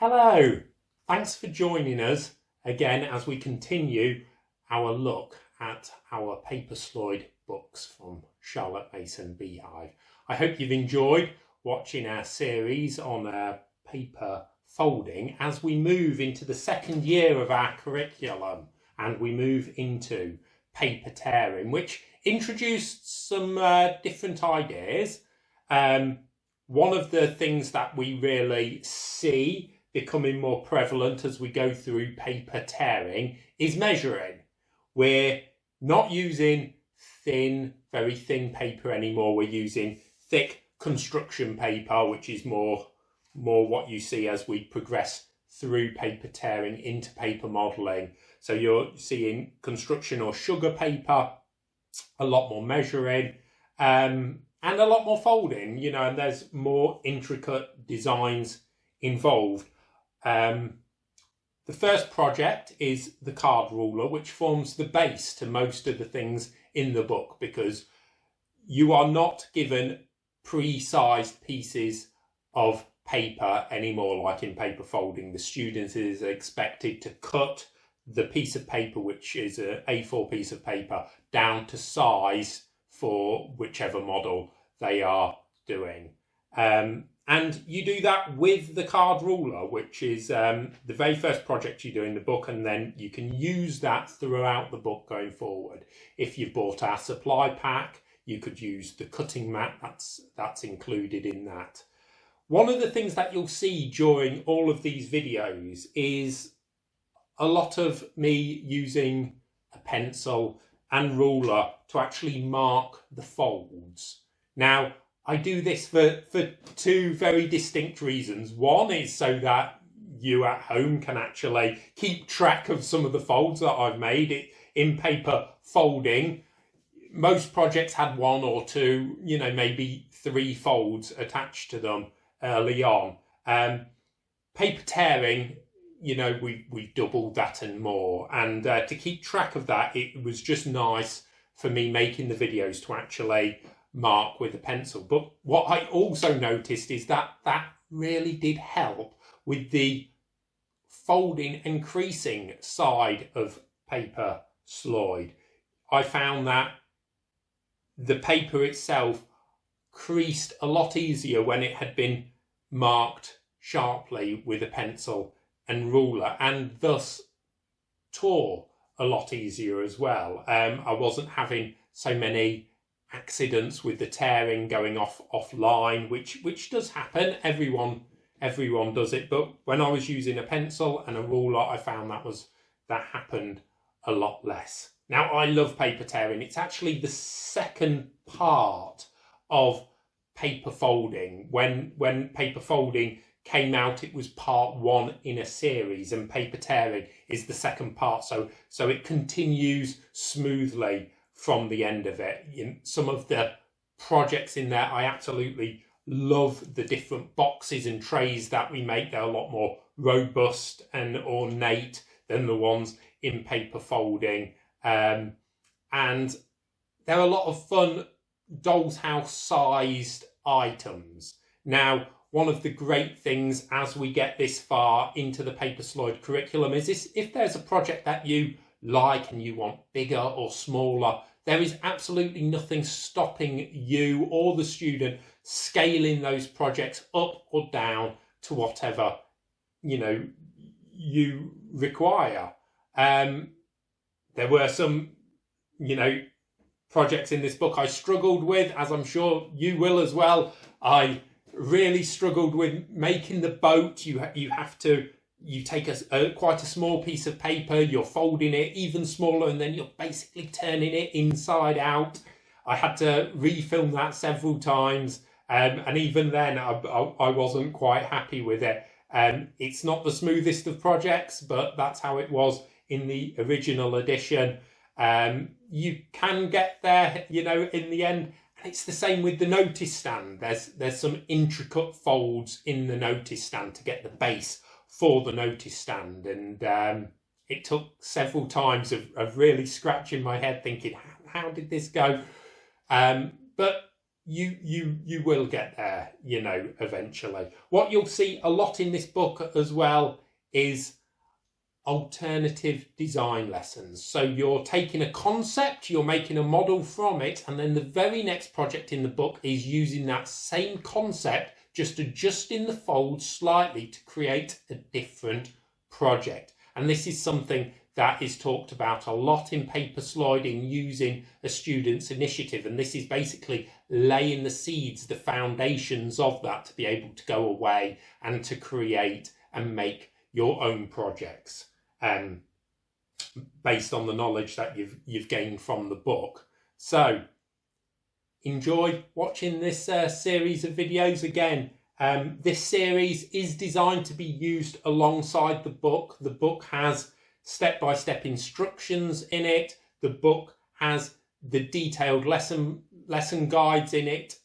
Hello, thanks for joining us again as we continue our look at our Paper Sloyd books from Charlotte Mason Beehive. I hope you've enjoyed watching our series on paper folding as we move into the second year of our curriculum and we move into paper tearing, which introduced some different ideas. One of the things that we really see becoming more prevalent as we go through paper tearing is measuring. We're not using very thin paper anymore. We're using thick construction paper, which is more what you see as we progress through paper tearing into paper modelling. So you're seeing construction or sugar paper, a lot more measuring, and a lot more folding, and there's more intricate designs involved. The first project is the card ruler, which forms the base to most of the things in the book, because you are not given pre-sized pieces of paper anymore like in paper folding. The student is expected to cut the piece of paper, which is an A4 piece of paper, down to size for whichever model they are doing. And you do that with the card ruler, which is the very first project you do in the book, and then you can use that throughout the book going forward. If you've bought our supply pack, you could use the cutting mat, that's included in that. One of the things that you'll see during all of these videos is a lot of me using a pencil and ruler to actually mark the folds. Now, I do this for two very distinct reasons. One is so that you at home can actually keep track of some of the folds that I've made. In paper folding, most projects had one or two, maybe 3 folds attached to them early on. Paper tearing, we've doubled that and more. And to keep track of that, it was just nice for me making the videos to actually mark with a pencil. But what I also noticed is that really did help with the folding and creasing side of Paper Sloyd. I found that the paper itself creased a lot easier when it had been marked sharply with a pencil and ruler, and thus tore a lot easier as well. I wasn't having so many accidents with the tearing going offline, which does happen. Everyone does it, but when I was using a pencil and a ruler, I found that happened a lot less. Now, I love paper tearing. It's actually the second part of paper folding. When paper folding came out, it was part 1 in a series, and paper tearing is the second part. So it continues smoothly from the end of it. In some of the projects in there, I absolutely love the different boxes and trays that we make. They're a lot more robust and ornate than the ones in paper folding. And they're a lot of fun doll's house sized items. Now, one of the great things as we get this far into the Paper Sloyd curriculum is if there's a project that you like and you want bigger or smaller, there is absolutely nothing stopping you or the student scaling those projects up or down to whatever you require. There were some projects in this book I struggled with, as I'm sure you will as well. I really struggled with making the boat. You take quite a small piece of paper, you're folding it even smaller, and then you're basically turning it inside out. I had to refilm that several times, and even then I wasn't quite happy with it. It's not the smoothest of projects, but that's how it was in the original edition. You can get there, in the end. And it's the same with the notice stand. There's some intricate folds in the notice stand to get the base for the notice stand, and it took several times of really scratching my head thinking, how did this go? But you will get there, you know, eventually. What you'll see a lot in this book as well is alternative design lessons. So you're taking a concept, you're making a model from it, and then the very next project in the book is using that same concept, just adjusting the fold slightly to create a different project. And this is something that is talked about a lot in Paper Sloyd in using a student's initiative. And this is basically laying the seeds, the foundations of that, to be able to go away and to create and make your own projects based on the knowledge that you've gained from the book. So enjoy watching this series of videos. Again, this series is designed to be used alongside the book. The book has step-by-step instructions in it. The book has the detailed lesson guides in it,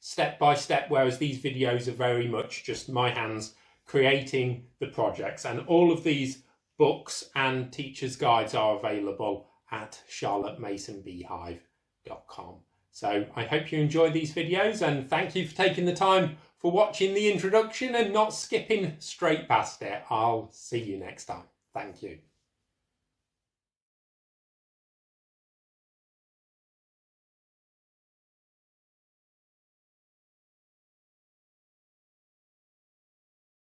step-by-step, whereas these videos are very much just my hands creating the projects. And all of these books and teachers' guides are available at charlottemasonbeehive.com. So I hope you enjoy these videos, and thank you for taking the time for watching the introduction and not skipping straight past it. I'll see you next time. Thank you.